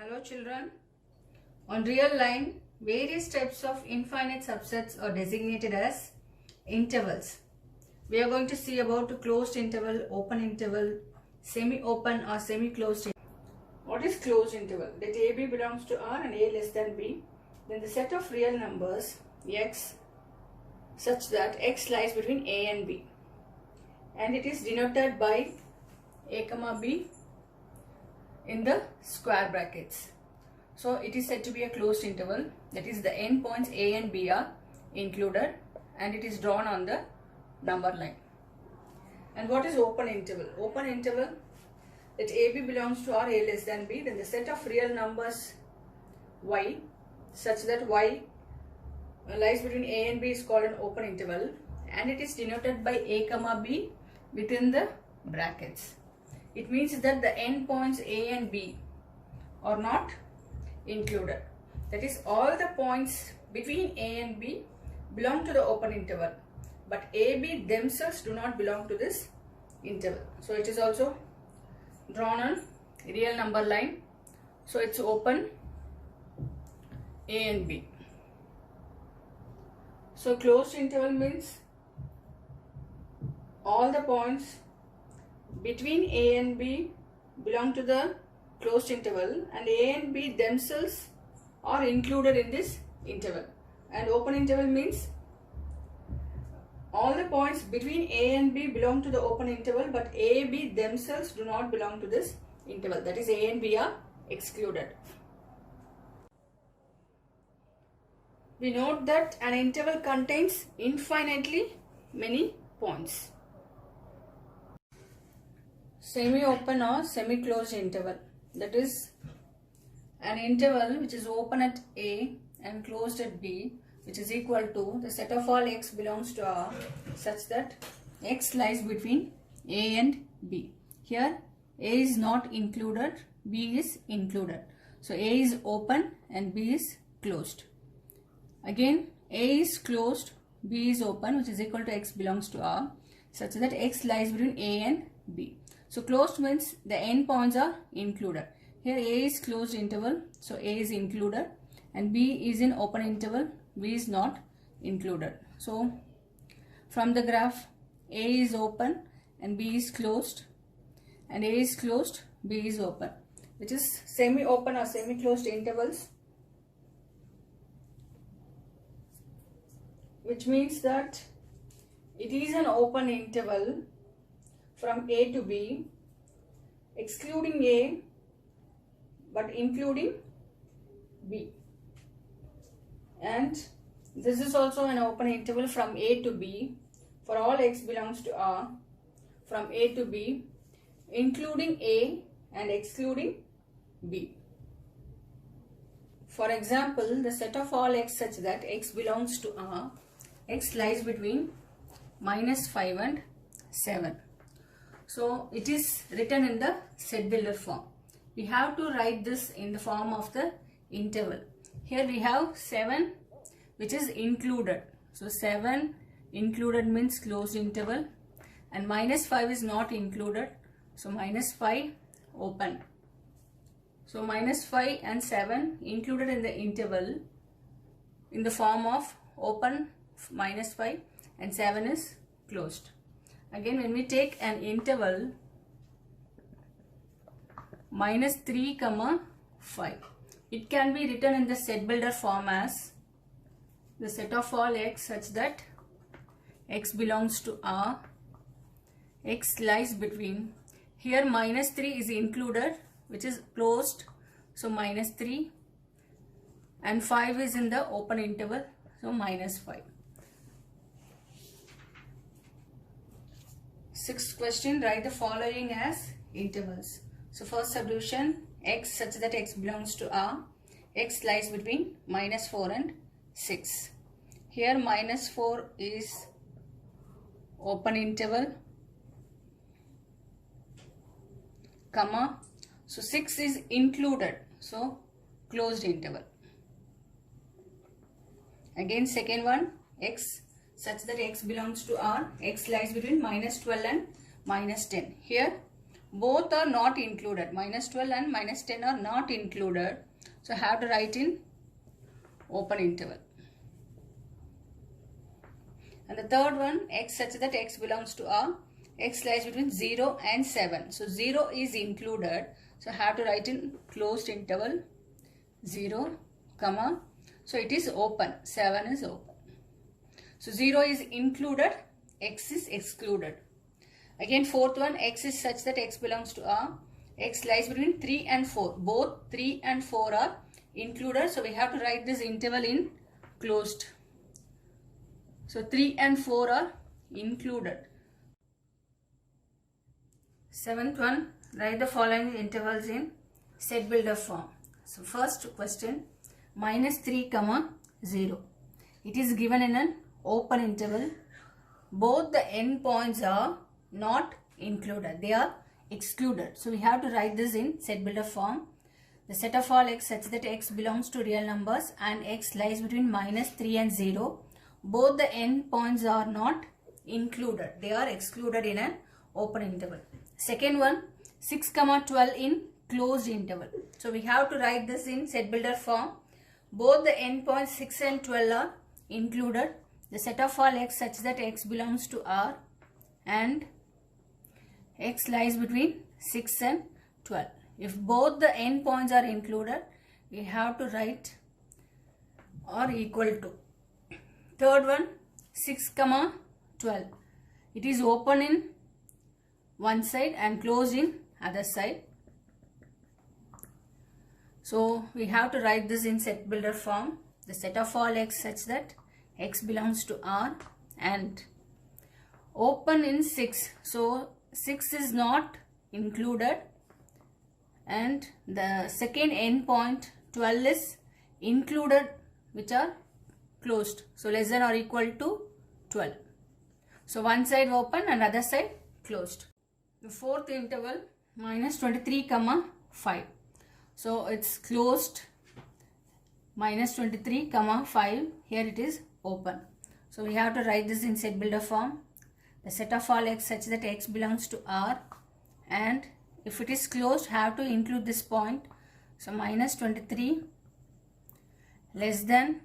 Hello children. On real line, various types of infinite subsets are designated as intervals. We are going to see about closed interval, open interval, semi-open or semi-closed interval. What is closed interval? That AB belongs to R and A less than B. Then the set of real numbers x such that x lies between A and B. And it is denoted by A comma B in the square brackets. So it is said to be a closed interval, that is the end points A and B are included and it is drawn on the number line. And what is open interval? Open interval, that AB belongs to R, A less than B, then the set of real numbers y such that y lies between A and B is called an open interval and it is denoted by A comma B within the brackets. It means that the end points A and B are not included. That is, all the points between A and B belong to the open interval, but A, B themselves do not belong to this interval. So it is also drawn on real number line. So it's open A and B. So closed interval means all the points between A and B belong to the closed interval and A and B themselves are included in this interval. And open interval means all the points between A and B belong to the open interval, but A, B themselves do not belong to this interval. That is, A and B are excluded. We note that an interval contains infinitely many points. Semi-open or semi-closed interval, that is an interval which is open at A and closed at B, which is equal to the set of all x belongs to R such that x lies between A and B. Here A is not included, B is included. So A is open and B is closed. Again, A is closed, B is open, which is equal to x belongs to R such that x lies between A and B. So closed means the end points are included. Here A is closed interval, so A is included, and B is in open interval, B is not included. So from the graph, A is open and B is closed, and A is closed, B is open, which is semi-open or semi-closed intervals, which means that it is an open interval from A to B, excluding A but including B. And this is also an open interval from A to B for all x belongs to R, from A to B, including A and excluding B. For example, the set of all x such that x belongs to R, x lies between -5 and 7. So it is written in the set builder form. We have to write this in the form of the interval. Here we have 7 which is included. So 7 included means closed interval, and -5 is not included. So -5 open. So -5 and 7 included in the interval in the form of open -5 and 7 is closed. Again, when we take an interval -3, 5, it can be written in the set builder form as the set of all x such that x belongs to R, x lies between, here -3 is included, which is closed, so -3, and 5 is in the open interval, so -5. Sixth question, write the following as intervals. So first solution, x such that x belongs to R, x lies between -4 and 6. Here -4 is open interval, comma, so 6 is included, so closed interval. Again second one, x such that x belongs to R, x lies between -12 and -10. Here Both are not included. Minus 12 and minus 10 are not included. So I have to write in open interval. And the third one, x such that x belongs to R. X lies between 0 and 7. So 0 is included. So I have to write in closed interval 0, comma. So it is open. 7 is open. So 0 is included. X is excluded. Again, fourth one, x is such that x belongs to R. X lies between 3 and 4. Both 3 and 4 are included. So we have to write this interval in closed. So 3 and 4 are included. Seventh one, write the following intervals in set builder form. So first question, minus 3 comma 0. It is given in an open interval. Both the endpoints are not included. They are excluded. So we have to write this in set builder form. The set of all x such that x belongs to real numbers and x lies between minus 3 and 0. Both the endpoints are not included. They are excluded in an open interval. Second one, 6 comma 12 in closed interval. So we have to write this in set builder form. Both the endpoints 6 and 12 are included. The set of all x such that x belongs to R and x lies between 6 and 12. If both the endpoints are included, we have to write or equal to. Third one, 6 comma 12. It is open in one side and closed in other side. So we have to write this in set builder form. The set of all x such that x belongs to R and open in 6. So 6 is not included and the second endpoint 12 is included, which are closed. So less than or equal to 12. So one side open and other side closed. The fourth interval, minus 23 comma 5. So it's closed, minus 23 comma 5. Here it is open. So we have to write this in set builder form. The set of all x such that x belongs to R and if it is closed, have to include this point. So minus 23 less than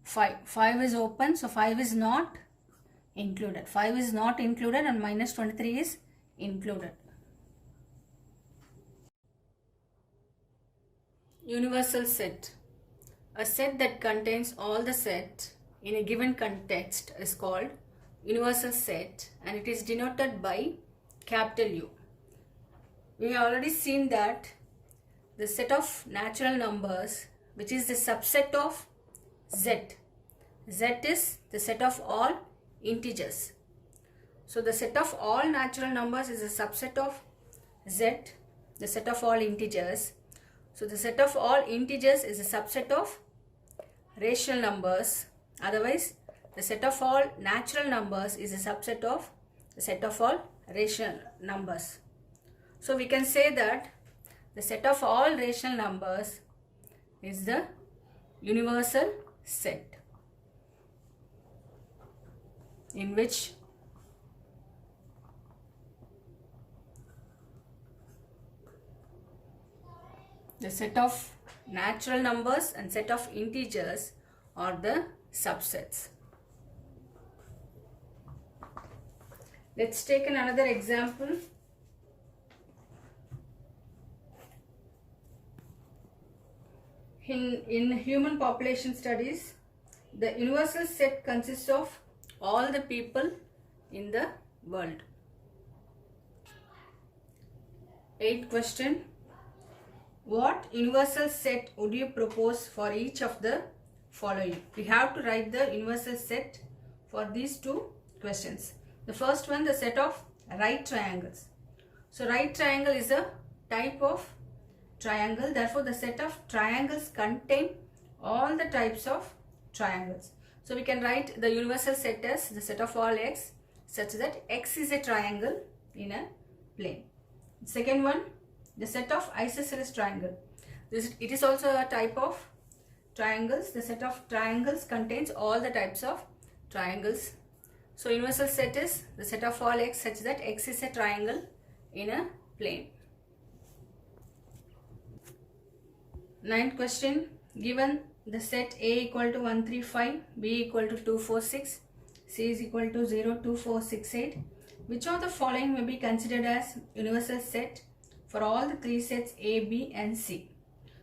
5. 5 is open, so 5 is not included. 5 is not included and minus 23 is included. Universal set. A set that contains all the set in a given context is called universal set and it is denoted by capital U. We have already seen that the set of natural numbers, which is the subset of Z. Z is the set of all integers. So the set of all natural numbers is a subset of Z, the set of all integers. So the set of all integers is a subset of rational numbers. Otherwise, the set of all natural numbers is a subset of the set of all rational numbers. So we can say that the set of all rational numbers is the universal set, in which the set of natural numbers and set of integers are the subsets. Let's take another example. In human population studies, the universal set consists of all the people in the world. 8th question. What universal set would you propose for each of the following? We have to write the universal set for these two questions. The first one, the set of right triangles. So right triangle is a type of triangle. Therefore, the set of triangles contain all the types of triangles. So we can write the universal set as the set of all x such that x is a triangle in a plane. Second one, the set of isosceles triangle. It is also a type of triangles. The set of triangles contains all the types of triangles. So universal set is the set of all x such that x is a triangle in a plane. Ninth question, given the set A equal to 135, B equal to 246, C is equal to 0, 2, 4, 6, 8. Which of the following may be considered as universal set for all the three sets A, B and C?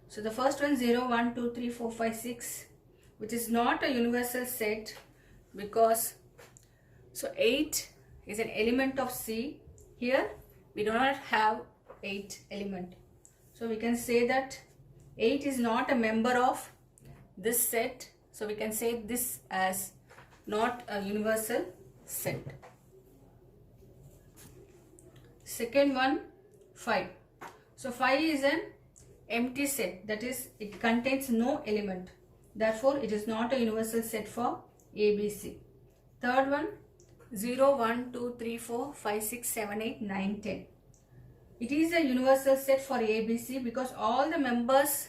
So the first one 0, 1, 2, 3, 4, 5, 6, which is not a universal set because 8 is an element of C. Here we do not have 8 element. So we can say that 8 is not a member of this set. So we can say this as not a universal set. Second one 5. So 5 is an empty set, that is it contains no element. Therefore it is not a universal set for ABC. Third one 0, 1, 2, 3, 4, 5, 6, 7, 8, 9, 10. It is a universal set for ABC because all the members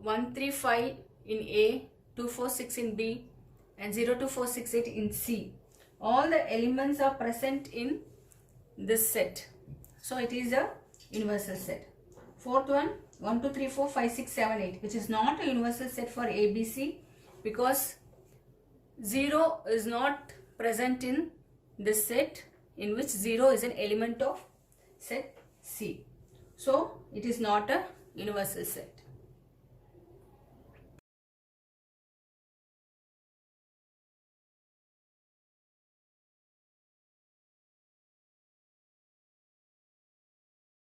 1, 3, 5 in A, 2, 4, 6 in B and 0, 2, 4, 6, 8 in C. All the elements are present in this set. So it is a universal set. Fourth one 1, 2, 3, 4, 5, 6, 7, 8, which is not a universal set for ABC because 0 is not present in this set, in which 0 is an element of set C. So it is not a universal set.